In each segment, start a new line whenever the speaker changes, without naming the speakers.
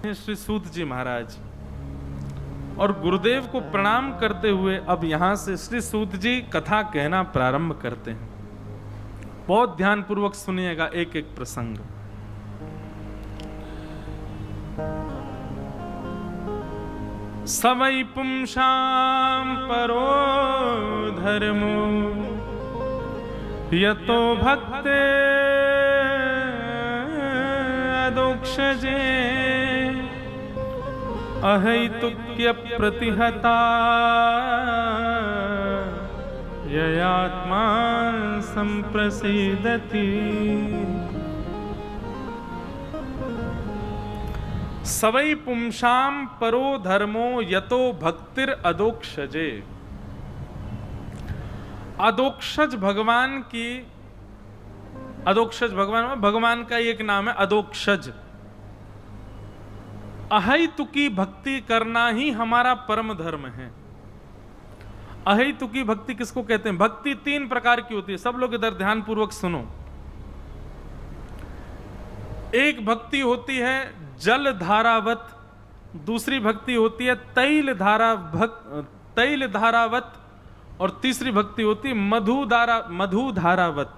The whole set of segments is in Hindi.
श्री सूत जी महाराज, और गुरुदेव को प्रणाम करते हुए अब यहां से श्री सूत जी कथा कहना प्रारंभ करते हैं। बहुत ध्यान पूर्वक सुनिएगा एक एक प्रसंग। सवै पुंसां परो धर्मो यतो भक्ते अदोक्षजे अहैतुक्य प्रतिहता ययात्मा संप्रसीदति। सवै पुंसां परो धर्मो यतो भक्तिर अदोक्षजे। अदोक्षज भगवान की, अदोक्षज भगवान का एक नाम है अदोक्षज। अहैतुकी भक्ति करना ही हमारा परम धर्म है। अहैतुकी भक्ति किसको कहते हैं? भक्ति तीन प्रकार की होती है, सब लोग इधर ध्यान पूर्वक सुनो। एक भक्ति होती है जल धारावत, दूसरी भक्ति होती है तैल धारावत, और तीसरी भक्ति होती है मधु धारावत।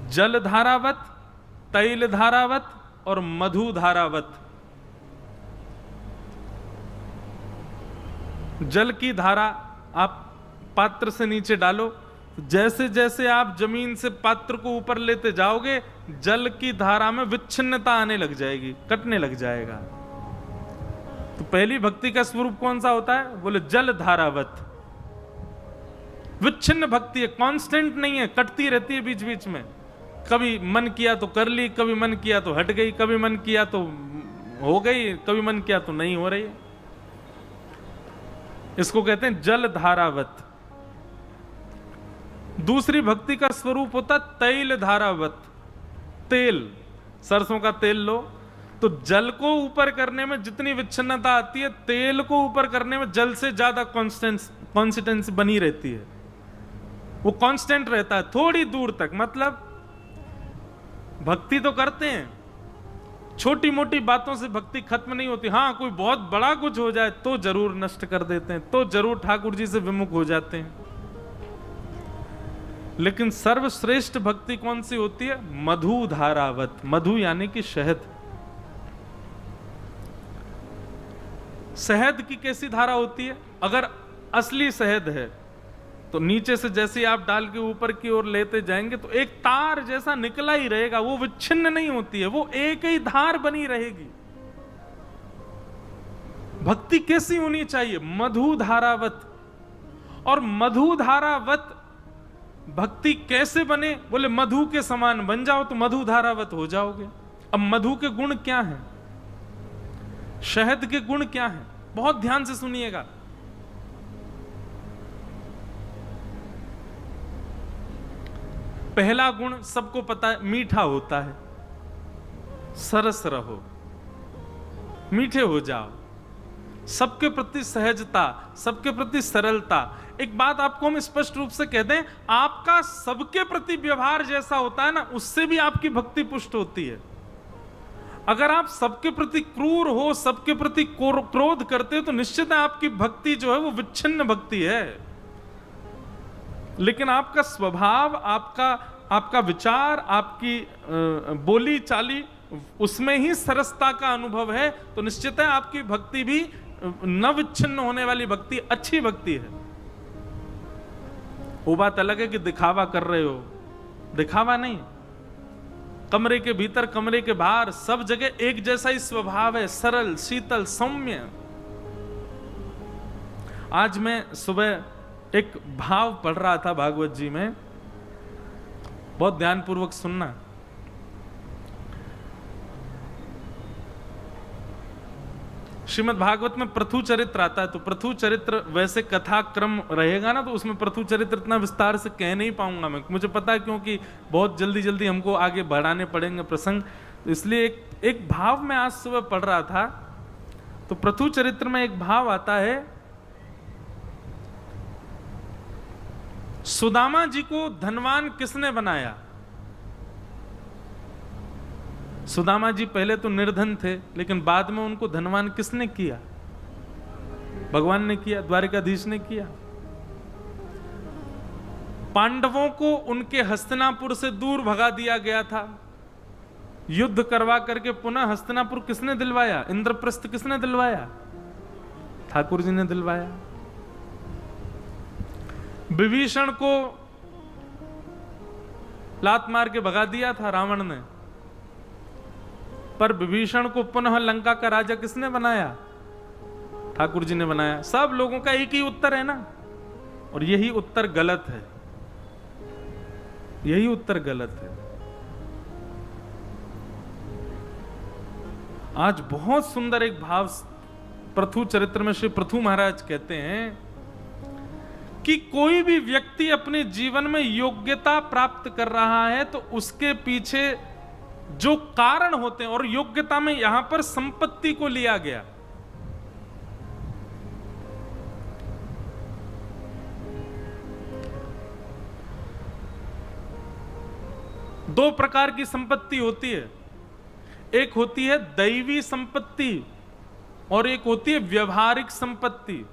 जल धारावत, तैल धारावत और मधु धारावत। जल की धारा आप पात्र से नीचे डालो, जैसे जैसे आप जमीन से पात्र को ऊपर लेते जाओगे जल की धारा में विच्छिन्नता आने लग जाएगी, कटने लग जाएगा। तो पहली भक्ति का स्वरूप कौन सा होता है? बोले जल धारावत। विच्छिन्न भक्ति है, कांस्टेंट नहीं है, कटती रहती है बीच बीच में। कभी मन किया तो कर ली, कभी मन किया तो हट गई, कभी मन किया तो हो गई, कभी मन किया तो नहीं हो रही है। इसको कहते हैं जल धारावत। दूसरी भक्ति का स्वरूप होता तैल धारावत। तेल, सरसों का तेल लो तो जल को ऊपर करने में जितनी विच्छिन्नता आती है, तेल को ऊपर करने में जल से ज्यादा कॉन्सिस्टेंसी बनी रहती है। वो कांस्टेंट रहता है थोड़ी दूर तक। मतलब भक्ति तो करते हैं, छोटी मोटी बातों से भक्ति खत्म नहीं होती। हाँ, कोई बहुत बड़ा कुछ हो जाए तो जरूर नष्ट कर देते हैं, तो जरूर ठाकुर जी से विमुख हो जाते हैं। लेकिन सर्वश्रेष्ठ भक्ति कौन सी होती है? मधु धारावत। मधु यानी कि शहद। शहद की कैसी धारा होती है? अगर असली शहद है तो नीचे से जैसे आप डाल के ऊपर की ओर लेते जाएंगे तो एक तार जैसा निकला ही रहेगा, वो विच्छिन्न नहीं होती है, वो एक ही धार बनी रहेगी। भक्ति कैसी होनी चाहिए? मधु धारावत। और मधु धारावत भक्ति कैसे बने? बोले मधु के समान बन जाओ तो मधु धारावत हो जाओगे। अब मधु के गुण क्या हैं? शहद के गुण क्या हैं? बहुत ध्यान से सुनिएगा। पहला गुण सबको पता है, मीठा होता है। सरस रहो, मीठे हो जाओ, सबके प्रति सहजता, सबके प्रति सरलता। एक बात आपको हम स्पष्ट रूप से कह दें, आपका सबके प्रति व्यवहार जैसा होता है ना, उससे भी आपकी भक्ति पुष्ट होती है। अगर आप सबके प्रति क्रूर हो, सबके प्रति क्रोध करते हो तो निश्चित है आपकी भक्ति जो है वो विच्छिन्न भक्ति है। लेकिन आपका स्वभाव, आपका विचार, आपकी बोली चाली, उसमें ही सरसता का अनुभव है, तो निश्चित है आपकी भक्ति भी न विच्छिन्न होने वाली भक्ति, अच्छी भक्ति है। वो बात अलग है कि दिखावा कर रहे हो, दिखावा नहीं। कमरे के भीतर, कमरे के बाहर, सब जगह एक जैसा ही स्वभाव है, सरल, शीतल, सौम्य। आज मैं सुबह एक भाव पढ़ रहा था भागवत जी में, बहुत ध्यानपूर्वक सुनना। श्रीमद् भागवत में प्रथु चरित्र आता है, तो प्रथु चरित्र वैसे कथा क्रम रहेगा ना, तो उसमें प्रथु चरित्र इतना विस्तार से कह नहीं पाऊंगा मैं, मुझे पता है, क्योंकि बहुत जल्दी जल्दी हमको आगे बढ़ाने पड़ेंगे प्रसंग। तो इसलिए एक भाव में आज सुबह पढ़ रहा था, तो प्रथु चरित्र में एक भाव आता है, सुदामा जी को धनवान किसने बनाया? सुदामा जी पहले तो निर्धन थे, लेकिन बाद में उनको धनवान किसने किया? भगवान ने किया, द्वारिकाधीश ने किया। पांडवों को उनके हस्तिनापुर से दूर भगा दिया गया था, युद्ध करवा करके पुनः हस्तिनापुर किसने दिलवाया? इंद्रप्रस्थ किसने दिलवाया? ठाकुर जी ने दिलवाया। विभीषण को लात मार के भगा दिया था रावण ने, पर विभीषण को पुनः लंका का राजा किसने बनाया? ठाकुर जी ने बनाया। सब लोगों का एक ही उत्तर है ना, और यही उत्तर गलत है, यही उत्तर गलत है। आज बहुत सुंदर एक भाव पृथु चरित्र में श्री पृथु महाराज कहते हैं कि कोई भी व्यक्ति अपने जीवन में योग्यता प्राप्त कर रहा है तो उसके पीछे जो कारण होते हैं, और योग्यता में यहां पर संपत्ति को लिया गया। दो प्रकार की संपत्ति होती है, एक होती है दैवी संपत्ति और एक होती है व्यवहारिक संपत्ति।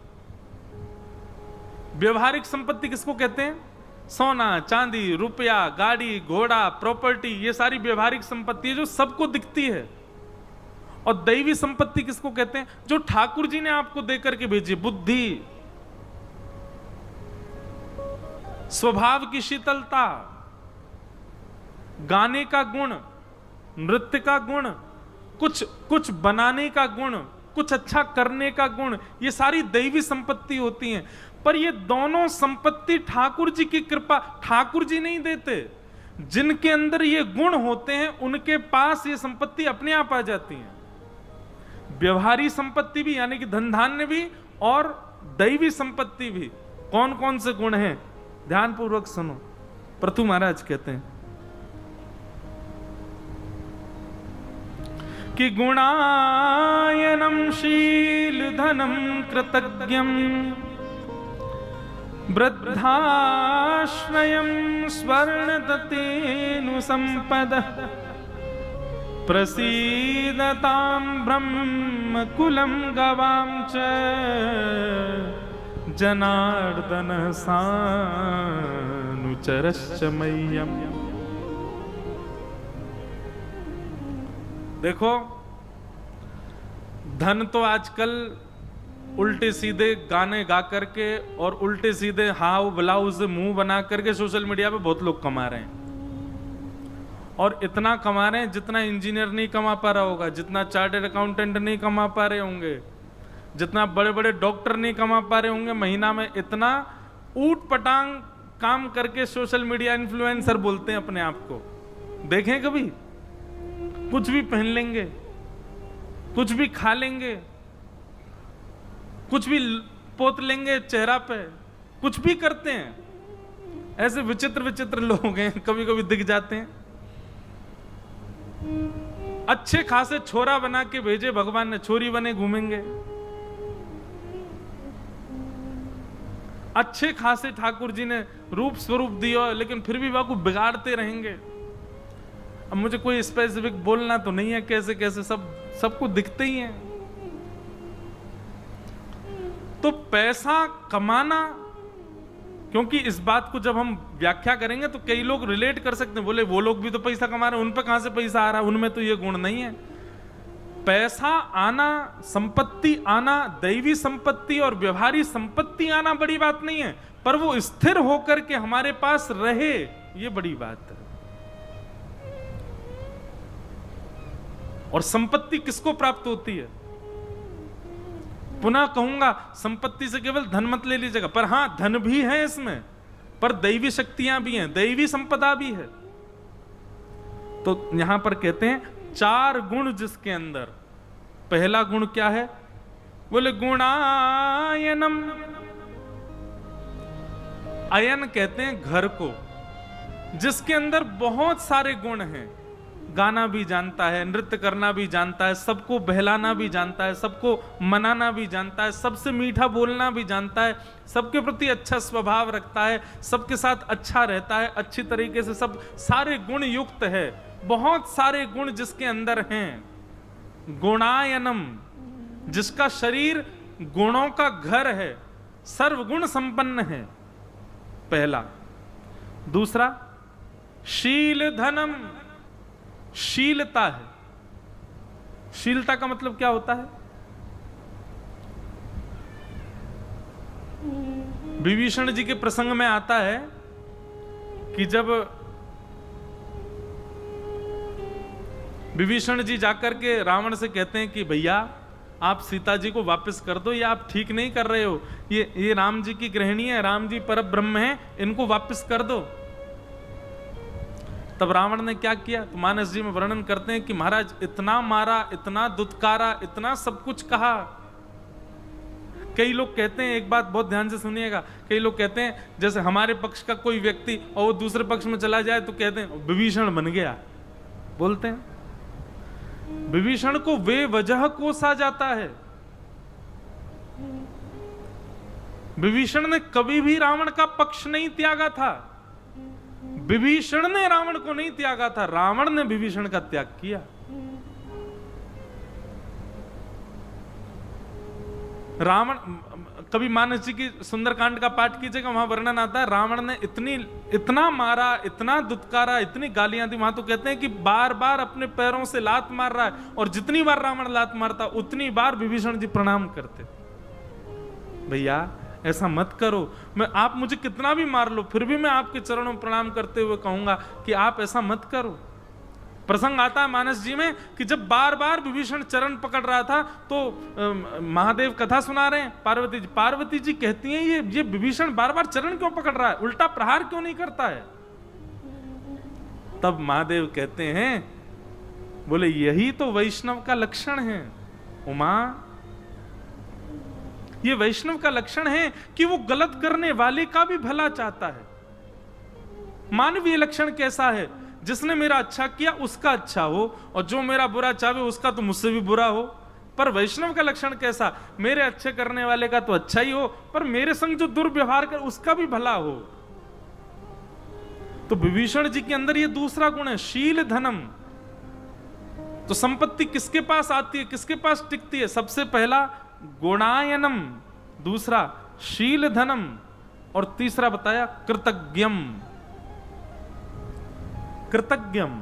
व्यवहारिक संपत्ति किसको कहते हैं? सोना, चांदी, रुपया, गाड़ी, घोड़ा, प्रॉपर्टी, ये सारी व्यवहारिक संपत्ति है जो सबको दिखती है। और दैवी संपत्ति किसको कहते हैं? जो ठाकुर जी ने आपको देकर के भेजी, बुद्धि, स्वभाव की शीतलता, गाने का गुण, नृत्य का गुण, कुछ बनाने का गुण, कुछ अच्छा करने का गुण, ये सारी दैवी संपत्ति होती हैं। पर ये दोनों संपत्ति ठाकुर जी की कृपा, ठाकुर जी नहीं देते। जिनके अंदर ये गुण होते हैं उनके पास ये संपत्ति अपने आप आ जाती है। व्यवहारिक संपत्ति भी यानी कि धन धान्य भी, और दैवी संपत्ति भी। कौन कौन से गुण हैं? ध्यान पूर्वक सुनो। पृथु महाराज कहते हैं कि गुणायनम शील धनम कृतज्ञम वृद्धाश्रयं स्वर्णदतेनु संपदः प्रसीदतां ब्रह्म कुलं गवां च जनार्दन सानुचरश्च मह्यम्। देखो, धन तो आजकल उल्टे सीधे गाने गा करके और उल्टे सीधे हाव ब्लाउज से मुंह बना करके सोशल मीडिया पे बहुत लोग कमा रहे हैं, और इतना कमा रहे हैं जितना इंजीनियर नहीं कमा पा रहा होगा, जितना चार्टर्ड अकाउंटेंट नहीं कमा पा रहे होंगे, जितना बड़े बड़े डॉक्टर नहीं कमा पा रहे होंगे। महीना में इतना ऊट पटांग काम करके सोशल मीडिया इन्फ्लुएंसर बोलते हैं अपने आप को। देखें कभी? कुछ भी पहन लेंगे, कुछ भी खा लेंगे, कुछ भी पोत लेंगे चेहरा पे, कुछ भी करते हैं। ऐसे विचित्र विचित्र लोग हैं, कभी कभी दिख जाते हैं। अच्छे खासे छोरा बना के भेजे भगवान ने, छोरी बने घूमेंगे। अच्छे खासे ठाकुर जी ने रूप स्वरूप दिया, लेकिन फिर भी बाबू बिगाड़ते रहेंगे। अब मुझे कोई स्पेसिफिक बोलना तो नहीं है, कैसे कैसे सबको दिखते ही हैं। तो पैसा कमाना, क्योंकि इस बात को जब हम व्याख्या करेंगे तो कई लोग रिलेट कर सकते हैं, बोले वो लोग भी तो पैसा कमा रहे हैं, उन पे कहां से पैसा आ रहा है, उनमें तो ये गुण नहीं है। पैसा आना, संपत्ति आना, दैवी संपत्ति और व्यवहारिक संपत्ति आना बड़ी बात नहीं है, पर वो स्थिर होकर के हमारे पास रहे, ये बड़ी बात है। और संपत्ति किसको प्राप्त होती है? पुनः कहूंगा, संपत्ति से केवल धन मत ले लीजिएगा, पर हां धन भी है इसमें, पर दैवी शक्तियां भी हैं, दैवी संपदा भी है। तो यहां पर कहते हैं 4 गुण जिसके अंदर, पहला गुण क्या है? बोले गुणायनम। अयन कहते हैं घर को, जिसके अंदर बहुत सारे गुण हैं। गाना भी जानता है, नृत्य करना भी जानता है, सबको बहलाना भी जानता है, सबको मनाना भी जानता है, सबसे मीठा बोलना भी जानता है, सबके प्रति अच्छा स्वभाव रखता है, सबके साथ अच्छा रहता है, अच्छी तरीके से सब सारे गुण युक्त है। बहुत सारे गुण जिसके अंदर हैं, गुणायनम, जिसका शरीर गुणों का घर है, सर्वगुण संपन्न है, पहला। दूसरा, शील धनम, शीलता है। शीलता का मतलब क्या होता है? विभीषण जी के प्रसंग में आता है कि जब विभीषण जी जाकर के रावण से कहते हैं कि भैया आप सीता जी को वापस कर दो, ये आप ठीक नहीं कर रहे हो, ये राम जी की गृहिणी है, राम जी परब्रह्म है, इनको वापस कर दो। तब रावण ने क्या किया? तो मानस जी में वर्णन करते हैं कि महाराज इतना मारा, इतना दुत्कारा, इतना सब कुछ कहा। कई लोग कहते हैं, एक बात बहुत ध्यान से सुनिएगा, कई लोग कहते हैं जैसे हमारे पक्ष का कोई व्यक्ति और वो दूसरे पक्ष में चला जाए तो कहते हैं विभीषण बन गया, बोलते हैं। विभीषण को वे वजह कोसा जाता है। विभीषण ने कभी भी रावण का पक्ष नहीं त्यागा था। विभीषण ने रावण को नहीं त्यागा था, रावण ने विभीषण का त्याग किया। रावण, कभी मानस जी की सुंदरकांड का पाठ कीजिएगा, वहां वर्णन आता है रावण ने इतना मारा, इतना दुत्कारा, इतनी गालियां दी। वहां तो कहते हैं कि बार बार अपने पैरों से लात मार रहा है, और जितनी बार रावण लात मारता उतनी बार विभीषण जी प्रणाम करते। भैया ऐसा मत करो, आप मुझे कितना भी मार लो फिर भी मैं आपके चरणों में प्रणाम करते हुए कहूंगा कि आप ऐसा मत करो। प्रसंग आता है मानस जी में कि जब बार बार विभीषण चरण पकड़ रहा था तो महादेव कथा सुना रहे हैं, पार्वती जी कहती हैं ये विभीषण बार बार चरण क्यों पकड़ रहा है, उल्टा प्रहार क्यों नहीं करता है? तब महादेव कहते हैं, बोले यही तो वैष्णव का लक्षण है उमा, ये वैष्णव का लक्षण है कि वो गलत करने वाले का भी भला चाहता है। मानवीय लक्षण कैसा है? जिसने मेरा अच्छा किया उसका अच्छा हो, और जो मेरा बुरा चाहे उसका तो मुझसे भी बुरा हो। पर वैष्णव का लक्षण कैसा? मेरे अच्छे करने वाले का तो अच्छा ही हो, पर मेरे संग जो दुर्व्यवहार कर उसका भी भला हो। तो विभीषण जी के अंदर ये दूसरा गुण है, शील धनम। तो संपत्ति किसके पास आती है, किसके पास टिकती है? सबसे पहला गुणायनम, दूसरा शील धनम, और तीसरा बताया कृतज्ञम। कृतज्ञम,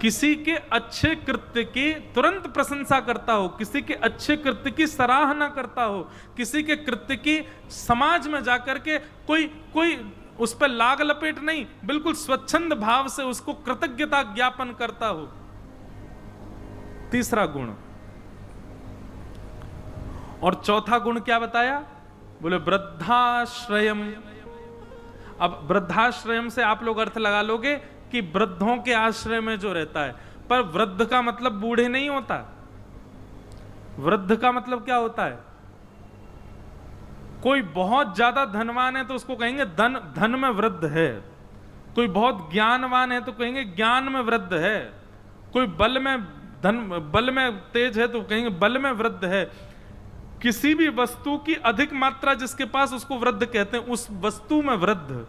किसी के अच्छे कृत्य की तुरंत प्रशंसा करता हो, किसी के अच्छे कृत्य की सराहना करता हो, किसी के कृत्य की समाज में जाकर के कोई उस पर लाग लपेट नहीं, बिल्कुल स्वच्छंद भाव से उसको कृतज्ञता ज्ञापन करता हो। तीसरा गुण। और चौथा गुण क्या बताया? बोले वृद्धाश्रयम। अब वृद्धाश्रयम से आप लोग अर्थ लगा लोगे कि वृद्धों के आश्रय में जो रहता है, पर वृद्ध का मतलब बूढ़े नहीं होता। वृद्ध का मतलब क्या होता है? कोई बहुत ज्यादा धनवान है तो उसको कहेंगे धन में वृद्ध है। कोई बहुत ज्ञानवान है तो कहेंगे ज्ञान में वृद्ध है। कोई बल में तेज है तो कहेंगे बल में वृद्ध है। किसी भी वस्तु की अधिक मात्रा जिसके पास उसको वृद्ध कहते हैं, उस वस्तु में वृद्ध।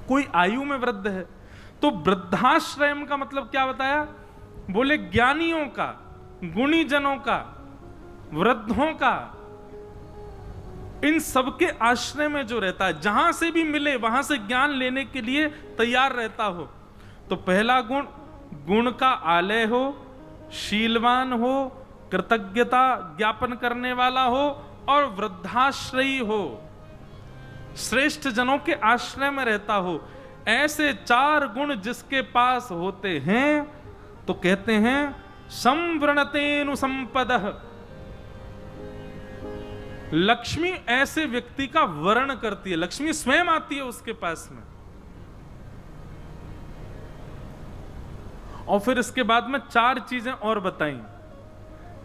कोई आयु में वृद्ध है। तो वृद्धाश्रयम का मतलब क्या बताया? बोले ज्ञानियों का, गुणीजनों का, वृद्धों का, इन सबके आश्रय में जो रहता है, जहां से भी मिले वहां से ज्ञान लेने के लिए तैयार रहता हो। तो पहला गुण, गुण का आलय हो, शीलवान हो, कृतज्ञता ज्ञापन करने वाला हो, और वृद्धाश्रयी हो, श्रेष्ठ जनों के आश्रय में रहता हो। ऐसे चार गुण जिसके पास होते हैं तो कहते हैं संवृणतेनु संपदः। लक्ष्मी ऐसे व्यक्ति का वर्ण करती है, लक्ष्मी स्वयं आती है उसके पास में। और फिर इसके बाद में चार चीजें और बताई।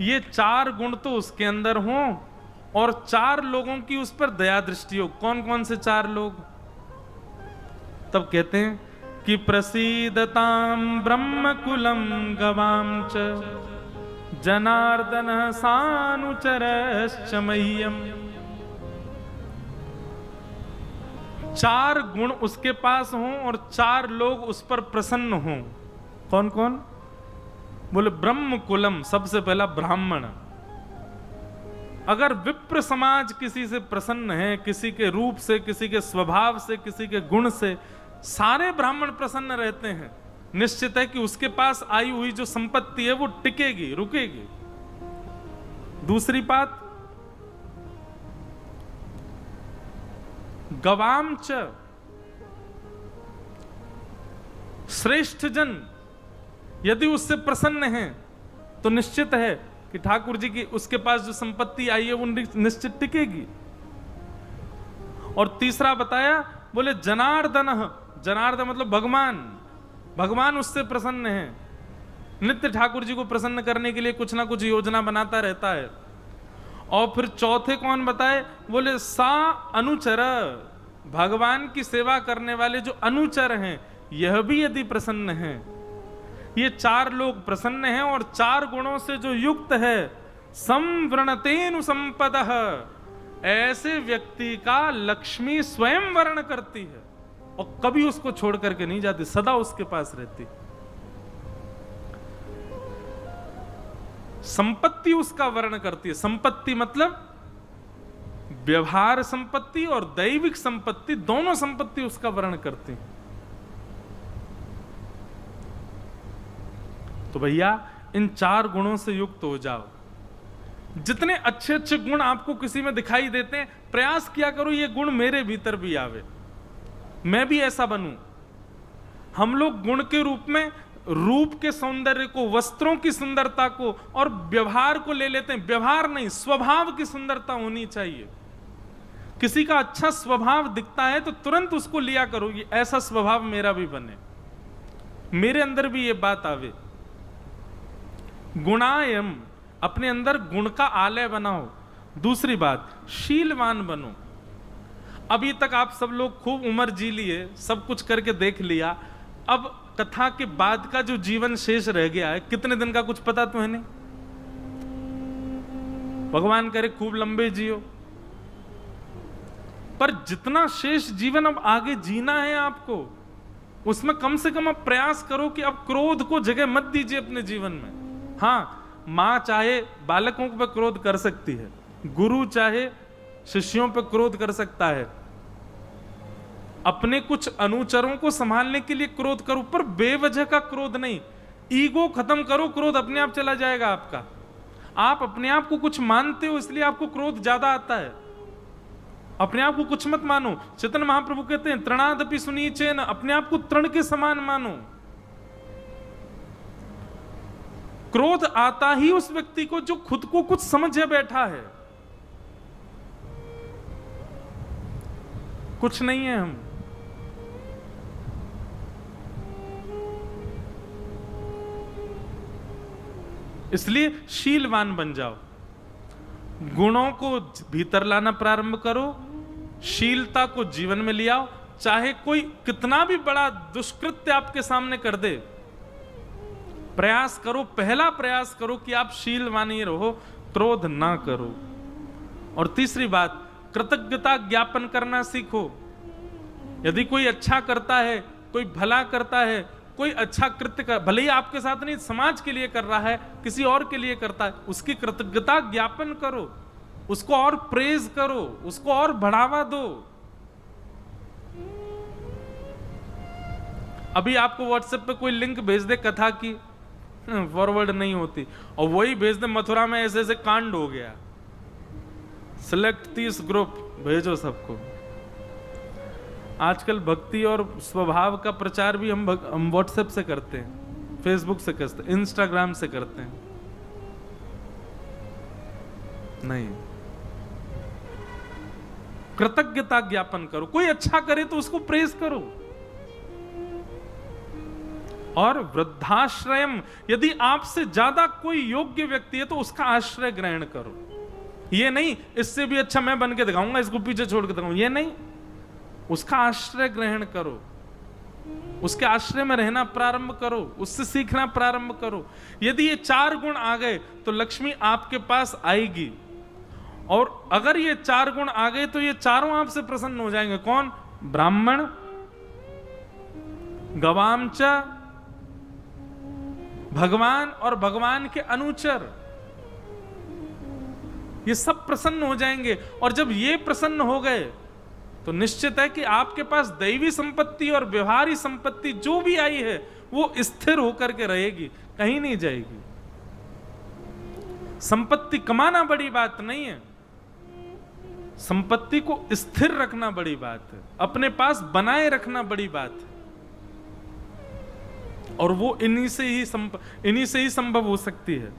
ये चार गुण तो उसके अंदर हों और चार लोगों की उस पर दया दृष्टि हो। कौन कौन से चार लोग? तब कहते हैं कि प्रसीदताम ब्रह्मकुलम गवाम च जनार्दन सानुचरश्च मह्यम चार गुण उसके पास हों और चार लोग उस पर प्रसन्न हों। कौन कौन? बोले ब्रह्म कुलम, सबसे पहला ब्राह्मण। अगर विप्र समाज किसी से प्रसन्न है, किसी के रूप से, किसी के स्वभाव से, किसी के गुण से, सारे ब्राह्मण प्रसन्न रहते हैं, निश्चित है कि उसके पास आई हुई जो संपत्ति है वो टिकेगी, रुकेगी। दूसरी बात, गवाम च, श्रेष्ठ जन यदि उससे प्रसन्न हैं तो निश्चित है कि ठाकुर जी की उसके पास जो संपत्ति आई है वो निश्चित टिकेगी। और तीसरा बताया, बोले जनार्दन, जनार्दन मतलब भगवान, भगवान उससे प्रसन्न है, नित्य ठाकुर जी को प्रसन्न करने के लिए कुछ ना कुछ योजना बनाता रहता है। और फिर चौथे कौन बताए? बोले सा अनुचर, भगवान की सेवा करने वाले जो अनुचर हैं यह भी यदि प्रसन्न हैं, ये चार लोग प्रसन्न हैं और चार गुणों से जो युक्त है, संवृणतेनु संपदः, ऐसे व्यक्ति का लक्ष्मी स्वयं वर्ण करती है और कभी उसको छोड़ करके नहीं जाती, सदा उसके पास रहती। संपत्ति उसका वर्ण करती है। संपत्ति मतलब व्यवहार संपत्ति और दैविक संपत्ति, दोनों संपत्ति उसका वर्ण करती है। तो भैया इन चार गुणों से युक्त हो जाओ। जितने अच्छे अच्छे गुण आपको किसी में दिखाई देते हैं, प्रयास किया करो ये गुण मेरे भीतर भी आवे, मैं भी ऐसा बनूं। हम लोग गुण के रूप में रूप के सौंदर्य को, वस्त्रों की सुंदरता को और व्यवहार को ले लेते हैं। व्यवहार नहीं, स्वभाव की सुंदरता होनी चाहिए। किसी का अच्छा स्वभाव दिखता है तो तुरंत उसको लिया करो, ये ऐसा स्वभाव मेरा भी बने, मेरे अंदर भी ये बात आवे। गुणायम, अपने अंदर गुण का आलय बनाओ। दूसरी बात, शीलवान बनो। अभी तक आप सब लोग खूब उम्र जी लिए, सब कुछ करके देख लिया, अब कथा के बाद का जो जीवन शेष रह गया है, कितने दिन का कुछ पता तो है नहीं। भगवान करे खूब लंबे जियो, पर जितना शेष जीवन अब आगे जीना है आपको, उसमें कम से कम अब प्रयास करो कि अब क्रोध को जगह मत दीजिए अपने जीवन में। हाँ, मां चाहे बालकों पर क्रोध कर सकती है, गुरु चाहे शिष्यों पर क्रोध कर सकता है, अपने कुछ अनुचरों को संभालने के लिए क्रोध करो, पर बेवजह का क्रोध नहीं। ईगो खत्म करो, क्रोध अपने आप चला जाएगा आपका। आप अपने आप को कुछ मानते हो इसलिए आपको क्रोध ज्यादा आता है। अपने आप को कुछ मत मानो। चैतन्य महाप्रभु कहते हैं तृणादपि सुनीचेन, अपने आप को तृण के समान मानो। क्रोध आता ही उस व्यक्ति को जो खुद को कुछ समझे बैठा है, कुछ नहीं है हम। इसलिए शीलवान बन जाओ, गुणों को भीतर लाना प्रारंभ करो, शीलता को जीवन में ले आओ। चाहे कोई कितना भी बड़ा दुष्कृत्य आपके सामने कर दे, प्रयास करो, पहला प्रयास करो कि आप शीलवान ही रहो, क्रोध ना करो। और तीसरी बात, कृतज्ञता ज्ञापन करना सीखो। यदि कोई अच्छा करता है, कोई भला करता है, कोई अच्छा कृत्य कर, भले ही आपके साथ नहीं, समाज के लिए कर रहा है, किसी और के लिए करता है, उसकी कृतज्ञता ज्ञापन करो, उसको और प्रेज करो, उसको और बढ़ावा दो। अभी आपको व्हाट्सएप पे कोई लिंक भेज दे कथा की, फॉरवर्ड नहीं होती, और वही भेज दे मथुरा में ऐसे ऐसे कांड हो गया, सिलेक्ट 30 ग्रुप भेजो सबको। आजकल भक्ति और स्वभाव का प्रचार भी हम व्हाट्सएप से करते हैं, फेसबुक से करते हैं, इंस्टाग्राम से करते हैं। नहीं, कृतज्ञता ज्ञापन करो। कोई अच्छा करे तो उसको प्रेज करो। और वृद्धाश्रयम, यदि आपसे ज्यादा कोई योग्य व्यक्ति है तो उसका आश्रय ग्रहण करो। ये नहीं इससे भी अच्छा मैं बन के दिखाऊंगा, इसको पीछे छोड़ के दिखाऊंगा, ये नहीं, उसका आश्रय ग्रहण करो, उसके आश्रय में रहना प्रारंभ करो, उससे सीखना प्रारंभ करो। यदि ये 4 गुण आ गए तो लक्ष्मी आपके पास आएगी। और अगर ये 4 गुण आ गए तो ये चारों आपसे प्रसन्न हो जाएंगे। कौन? ब्राह्मण, गवामच, भगवान और भगवान के अनुचर, ये सब प्रसन्न हो जाएंगे। और जब ये प्रसन्न हो गए तो निश्चित है कि आपके पास दैवी संपत्ति और व्यवहारिक संपत्ति जो भी आई है वो स्थिर होकर के रहेगी, कहीं नहीं जाएगी। संपत्ति कमाना बड़ी बात नहीं है, संपत्ति को स्थिर रखना बड़ी बात है, अपने पास बनाए रखना बड़ी बात है। और वो इन्हीं से ही संभव हो सकती है।